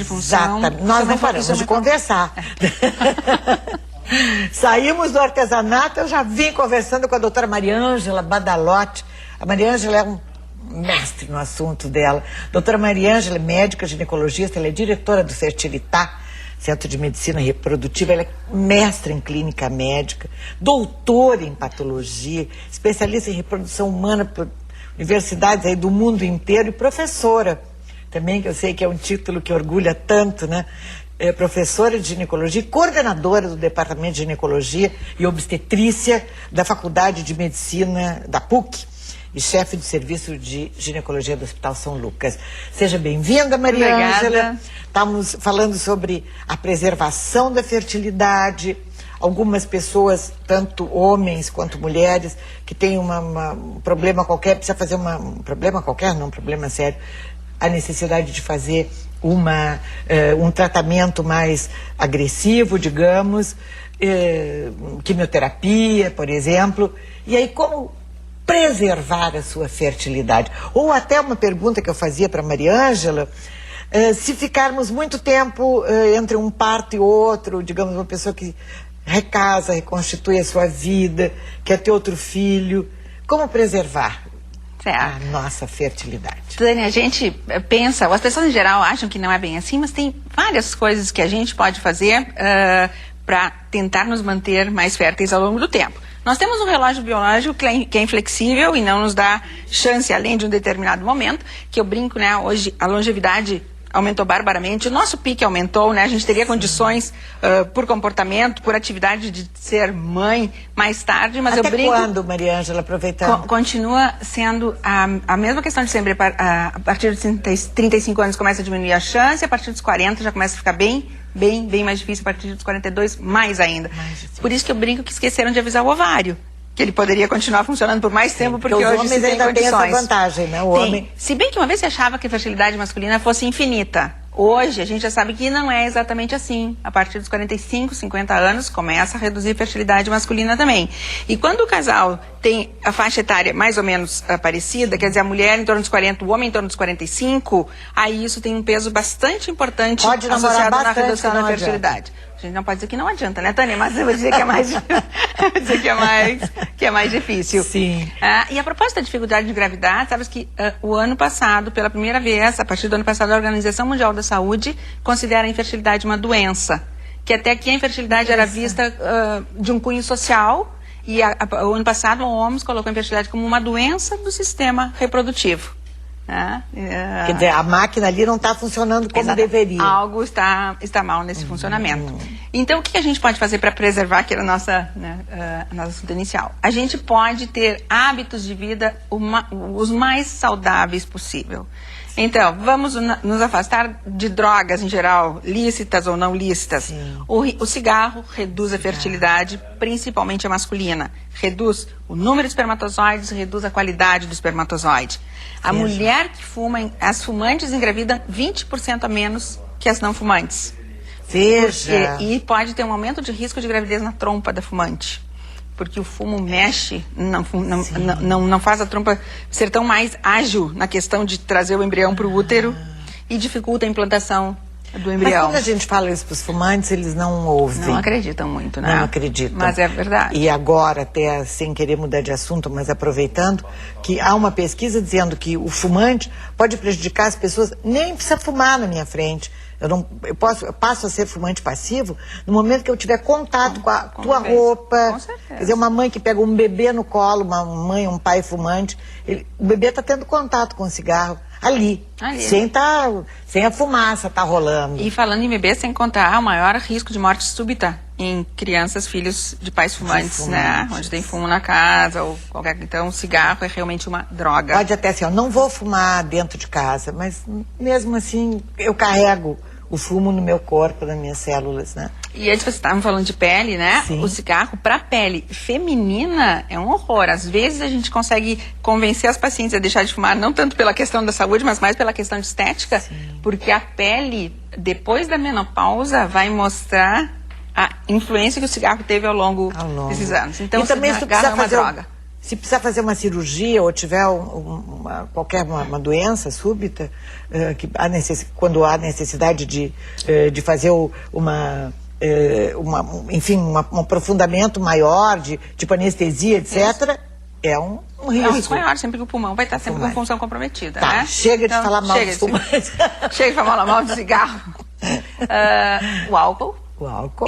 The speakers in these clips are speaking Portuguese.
de função. Exatamente. Nós não paramos de conversar. Saímos do artesanato, eu já vim conversando com a doutora Mariângela Badalotti. A Mariângela é um mestre no assunto dela. Doutora Mariângela é médica, ginecologista, ela é diretora do Fertilitá, Centro de Medicina Reprodutiva, ela é mestra em clínica médica, doutora em patologia, especialista em reprodução humana por universidades aí do mundo inteiro e professora também, que eu sei que é um título que orgulha tanto, né? É professora de ginecologia e coordenadora do Departamento de Ginecologia e Obstetrícia da Faculdade de Medicina da PUC e chefe de serviço de ginecologia do Hospital São Lucas. Seja bem-vinda, Mariângela. Estamos falando sobre a preservação da fertilidade. Algumas pessoas, tanto homens quanto mulheres, que têm um problema qualquer, precisa fazer um problema qualquer, não um problema sério, a necessidade de fazer um tratamento mais agressivo, digamos, quimioterapia, por exemplo. E aí, como preservar a sua fertilidade? Ou até uma pergunta que eu fazia para a Mariângela, se ficarmos muito tempo entre um parto e outro, digamos, uma pessoa que recasa, reconstitui a sua vida, quer ter outro filho, como preservar a nossa fertilidade? Dani, a gente pensa, as pessoas em geral acham que não é bem assim, mas tem várias coisas que a gente pode fazer para tentar nos manter mais férteis ao longo do tempo. Nós temos um relógio biológico que é inflexível e não nos dá chance além de um determinado momento, que eu brinco, né, hoje a longevidade aumentou barbaramente, o nosso pique aumentou, né? A gente teria condições por comportamento, por atividade de ser mãe mais tarde, mas até eu brinco... quando, Mariângela, aproveitando? Continua sendo a mesma questão de sempre. A partir dos 35 anos começa a diminuir a chance, a partir dos 40 já começa a ficar bem mais difícil, a partir dos 42 mais ainda. Por isso que eu brinco que esqueceram de avisar o ovário, que ele poderia continuar funcionando por mais tempo, porque os hoje homens se tem ainda condições. têm essa vantagem, né? O homem... Se bem que uma vez se achava que a fertilidade masculina fosse infinita. Hoje a gente já sabe que não é exatamente assim. A partir dos 45, 50 anos começa a reduzir a fertilidade masculina também. E quando o casal tem a faixa etária mais ou menos parecida, quer dizer, a mulher em torno dos 40, o homem em torno dos 45, aí isso tem um peso bastante importante associado na redução da fertilidade. A gente não pode dizer que não adianta, né, Tânia? Mas eu vou dizer que é mais, que é mais difícil. Sim. E a propósito da dificuldade de engravidar, sabes que o ano passado, pela primeira vez, a partir do ano passado, a Organização Mundial da Saúde considera a infertilidade uma doença. Que até aqui a infertilidade era vista de um cunho social e o ano passado a OMS colocou a infertilidade como uma doença do sistema reprodutivo. Quer dizer, a máquina ali não está funcionando como deveria. Algo está mal nesse funcionamento. Então, o que a gente pode fazer para preservar, que era a nossa assunto inicial? A gente pode ter hábitos de vida os mais saudáveis possível. Então, vamos nos afastar de drogas em geral, lícitas ou não lícitas. O cigarro reduz a fertilidade, principalmente a masculina. Reduz o número de espermatozoides, reduz a qualidade do espermatozoide. A mulher que fuma, as fumantes engravidam 20% a menos que as não fumantes. E pode ter um aumento de risco de gravidez na trompa da fumante. Porque o fumo mexe, não faz a trompa ser tão mais ágil na questão de trazer o embrião para o útero e dificulta a implantação do embrião. Mas quando a gente fala isso para os fumantes, eles não ouvem. Não acreditam muito, né? Não acreditam. Mas é verdade. E agora, até sem querer mudar de assunto, mas aproveitando, que há uma pesquisa dizendo que o fumante pode prejudicar as pessoas, nem precisa fumar na minha frente. Eu passo a ser fumante passivo no momento que eu tiver contato com a tua roupa. Com certeza. Quer dizer, uma mãe que pega um bebê no colo, uma mãe, um pai fumante, o bebê está tendo contato com o cigarro ali. Sem a fumaça tá rolando. E falando em bebê, sem contar o maior risco de morte súbita em crianças, filhos de pais fumantes, né? Onde tem fumo na casa ou qualquer... Então, o cigarro é realmente uma droga. Pode até ser, eu não vou fumar dentro de casa, mas mesmo assim eu carrego o fumo no meu corpo, nas minhas células, né? E antes vocês estavam falando de pele, né? Sim. O cigarro para pele feminina é um horror. Às vezes a gente consegue convencer as pacientes a deixar de fumar, não tanto pela questão da saúde, mas mais pela questão de estética. Sim. Porque a pele, depois da menopausa, vai mostrar a influência que o cigarro teve ao longo desses anos. Então, e também o cigarro é uma droga. Se precisar fazer uma cirurgia ou tiver qualquer uma doença súbita, quando há necessidade de fazer enfim, um aprofundamento maior, tipo anestesia, etc., é um risco. É um risco maior, sempre que o pulmão vai estar sempre com função comprometida. Tá, né? chega de falar mal dos pulmões. Chega de falar mal do cigarro. O álcool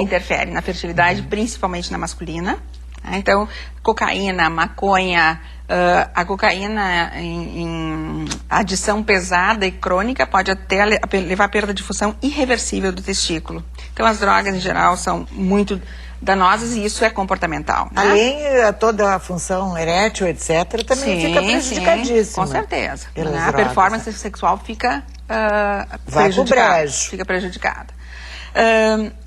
interfere na fertilidade, principalmente na masculina. Então, cocaína, maconha, a cocaína em adição pesada e crônica pode até levar à perda de função irreversível do testículo. Então, as drogas, em geral, são muito danosas e isso é comportamental. Né? Além toda a função erétil, etc., também fica prejudicadíssima. Sim, com certeza. Né? A performance sexual fica fica prejudicada.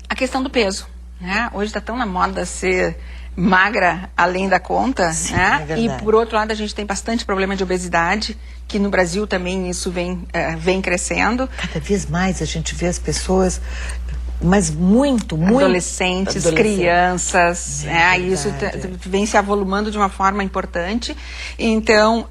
A questão do peso. Né? Hoje está tão na moda ser magra além da conta, sim, né? É e por outro lado a gente tem bastante problema de obesidade, que no Brasil também isso vem crescendo. Cada vez mais a gente vê as pessoas, mas muito adolescentes, crianças, isso vem se avolumando de uma forma importante. Então,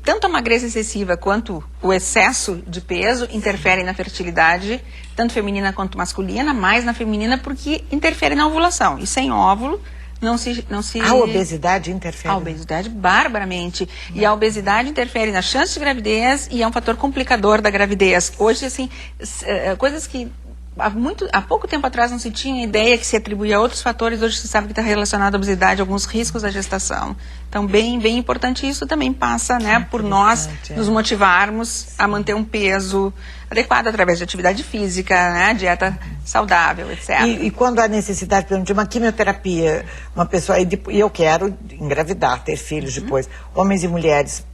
tanto a magreza excessiva quanto o excesso de peso interferem na fertilidade, tanto feminina quanto masculina, mais na feminina porque interfere na ovulação. E sem óvulo não se... A obesidade interfere? A obesidade barbaramente. E a obesidade interfere na chance de gravidez e é um fator complicador da gravidez. Hoje, assim, coisas que há pouco tempo atrás não se tinha ideia que se atribuía a outros fatores, hoje se sabe que está relacionado à obesidade, alguns riscos da gestação. Então, bem importante, isso também passa, né, por nós nos motivarmos a manter um peso adequado através de atividade física, né, dieta saudável, etc. E quando há necessidade, por exemplo, de uma quimioterapia, uma pessoa, e eu quero engravidar, ter filhos depois, homens e mulheres,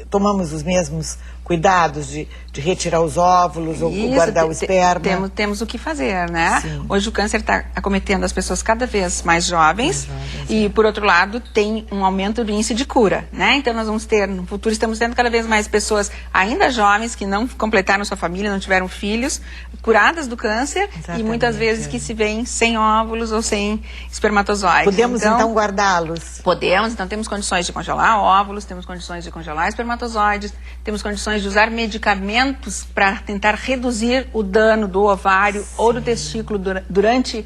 tomamos os mesmos cuidados de retirar os óvulos ou guardar o esperma? Temos o que fazer, né? Sim. Hoje o câncer está acometendo as pessoas cada vez mais jovens e, por outro lado, tem um aumento do índice de cura, né? Então nós vamos ter, no futuro, estamos tendo cada vez mais pessoas ainda jovens que não completaram sua família, não tiveram filhos, curadas do câncer. Exatamente, e muitas vezes que se veem sem óvulos ou sem espermatozoides. Podemos então guardá-los? Podemos, então temos condições de congelar óvulos, temos condições de congelar espermatozoides, temos condições de usar medicamentos para tentar reduzir o dano do ovário ou do testículo durante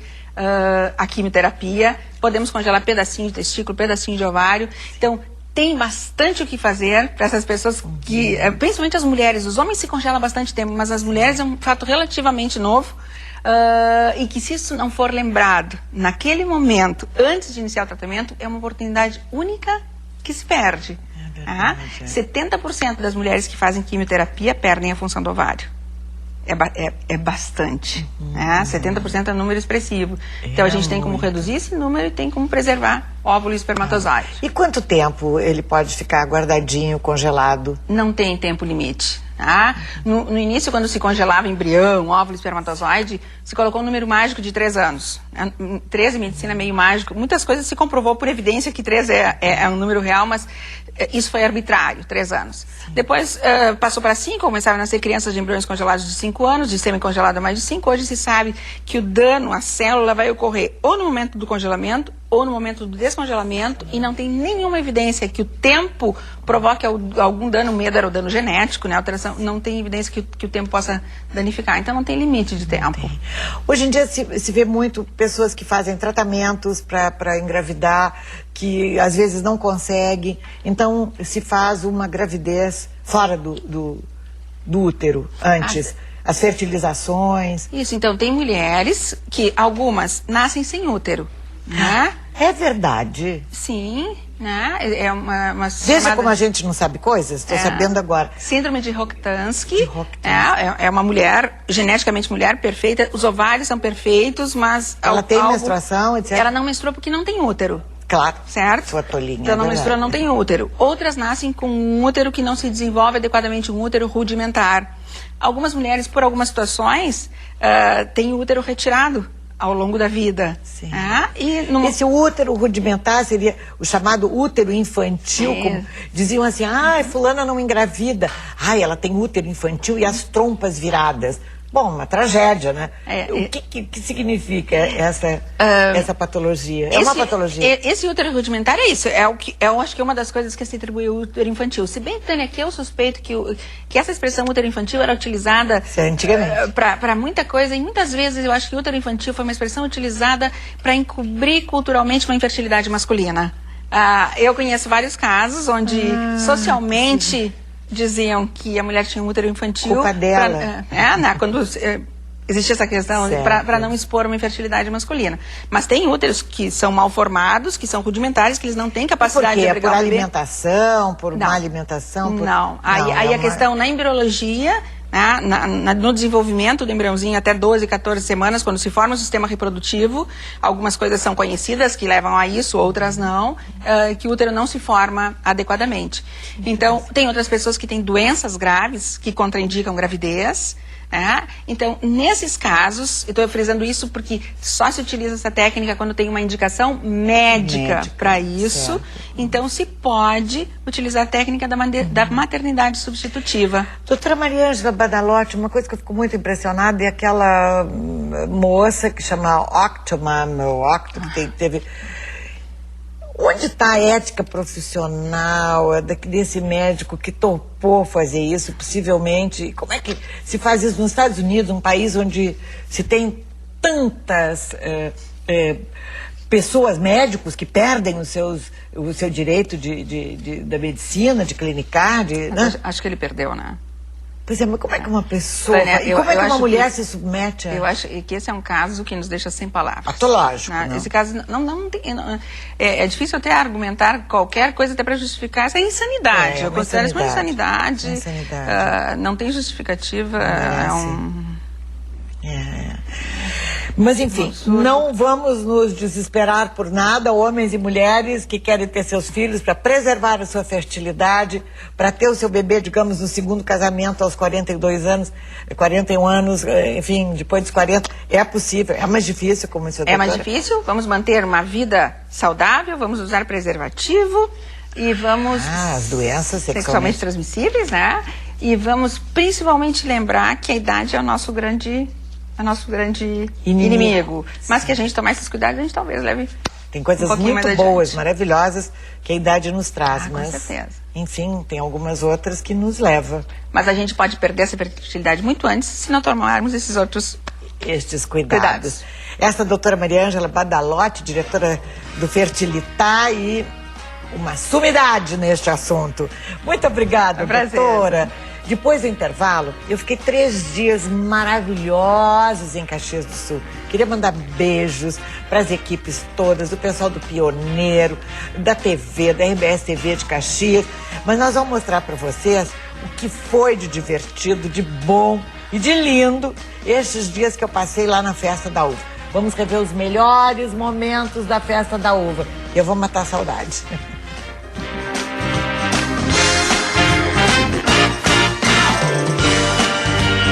a quimioterapia. Podemos congelar pedacinhos de testículo, pedacinhos de ovário. Então, tem bastante o que fazer para essas pessoas que, principalmente as mulheres. Os homens se congelam há bastante tempo, mas as mulheres é um fato relativamente novo. E que se isso não for lembrado naquele momento, antes de iniciar o tratamento, é uma oportunidade única que se perde. 70% das mulheres que fazem quimioterapia perdem a função do ovário. É bastante. 70% é um número expressivo. Então a gente tem como reduzir esse número e tem como preservar óvulo e espermatozoide. E quanto tempo ele pode ficar guardadinho, congelado? Não tem tempo limite. No início, quando se congelava embrião, óvulo, espermatozoide, se colocou um número mágico de 3 anos. 3 em medicina é meio mágico. Muitas coisas se comprovou por evidência que 3 é um número real, mas isso foi arbitrário, 3 anos. Sim. Depois passou para 5, começaram a nascer crianças de embriões congelados de 5 anos, de semi-congelado a mais de 5. Hoje se sabe que o dano à célula vai ocorrer ou no momento do congelamento ou no momento do descongelamento, e não tem nenhuma evidência que o tempo provoque algum dano, medo era o dano genético, né? Alteração, não tem evidência que o tempo possa danificar, então não tem limite de tempo. Hoje em dia se vê muito pessoas que fazem tratamentos para engravidar, que às vezes não conseguem, então se faz uma gravidez fora do útero antes. As fertilizações. Isso, então tem mulheres que algumas nascem sem útero, né? É verdade? Sim, né? É uma Veja como a gente não sabe coisas, estou sabendo agora. Síndrome de Rokitansky. É uma mulher, geneticamente mulher, perfeita, os ovários são perfeitos, mas... Ela tem menstruação, etc. Ela não menstrua porque não tem útero. Claro. Certo? Sua tolinha. Então não menstrua, não tem útero. Outras nascem com um útero que não se desenvolve adequadamente, um útero rudimentar. Algumas mulheres, por algumas situações, têm o útero retirado ao longo da vida. Sim. Esse útero rudimentar seria o chamado útero infantil, como diziam assim, fulana não engravida. Ela tem útero infantil e as trompas viradas. Bom, uma tragédia, né? O que significa essa patologia? É uma patologia. Esse útero rudimentar é isso. Eu acho que é uma das coisas que se atribui ao útero infantil. Se bem, Tânia, que eu suspeito que essa expressão útero infantil era utilizada antigamente para muita coisa. E muitas vezes eu acho que útero infantil foi uma expressão utilizada para encobrir culturalmente uma infertilidade masculina. Eu conheço vários casos onde socialmente diziam que a mulher tinha um útero infantil. Culpa dela. Quando existia essa questão para não expor uma infertilidade masculina. Mas tem úteros que são mal formados, que são rudimentares, que eles não têm capacidade de abrigar por o bebê. Alimentação, por má alimentação? Não. Aí a questão na embriologia, no desenvolvimento do embriãozinho até 12, 14 semanas, quando se forma o sistema reprodutivo, algumas coisas são conhecidas que levam a isso, outras não, que o útero não se forma adequadamente. Então, tem outras pessoas que têm doenças graves que contraindicam gravidez. Então, nesses casos, eu estou frisando isso porque só se utiliza essa técnica quando tem uma indicação médica para isso. Certo. Então, se pode utilizar a técnica da maternidade substitutiva. Doutora Mariângela Badalotti, uma coisa que eu fico muito impressionada é aquela moça que chama Octomam, que teve... Onde está a ética profissional desse médico que topou fazer isso, possivelmente? Como é que se faz isso nos Estados Unidos, um país onde se tem tantas pessoas, médicos, que perdem o seu direito da medicina, de clinicar? Né? Acho que ele perdeu, né? Pois é, mas como é que uma pessoa... e como é que uma mulher se submete a... Eu acho que esse é um caso que nos deixa sem palavras. Patológico, não? Esse caso não tem... É difícil até argumentar qualquer coisa até para justificar essa insanidade. Eu considero isso uma insanidade. Não tem justificativa. Mas, enfim, não vamos nos desesperar por nada, homens e mulheres que querem ter seus filhos para preservar a sua fertilidade, para ter o seu bebê, digamos, no segundo casamento aos 42 anos, 41 anos, enfim, depois dos 40, é possível, é mais difícil, como o senhor doutora. É mais difícil, vamos manter uma vida saudável, vamos usar preservativo e vamos... as doenças sexualmente transmissíveis, né? E vamos principalmente lembrar que a idade é o nosso grande inimigo. Mas que a gente tomar esses cuidados, a gente talvez leve. Tem coisas muito boas, maravilhosas, que a idade nos traz, mas, com certeza. Enfim, tem algumas outras que nos levam. Mas a gente pode perder essa fertilidade muito antes se não tomarmos estes cuidados. Essa doutora Mariângela Badalotti, diretora do Fertilitar e uma sumidade neste assunto. Muito obrigada, doutora. Depois do intervalo, eu fiquei 3 dias maravilhosos em Caxias do Sul. Queria mandar beijos para as equipes todas, do pessoal do Pioneiro, da TV, da RBS TV de Caxias. Mas nós vamos mostrar para vocês o que foi de divertido, de bom e de lindo estes dias que eu passei lá na Festa da Uva. Vamos rever os melhores momentos da Festa da Uva. Eu vou matar a saudade.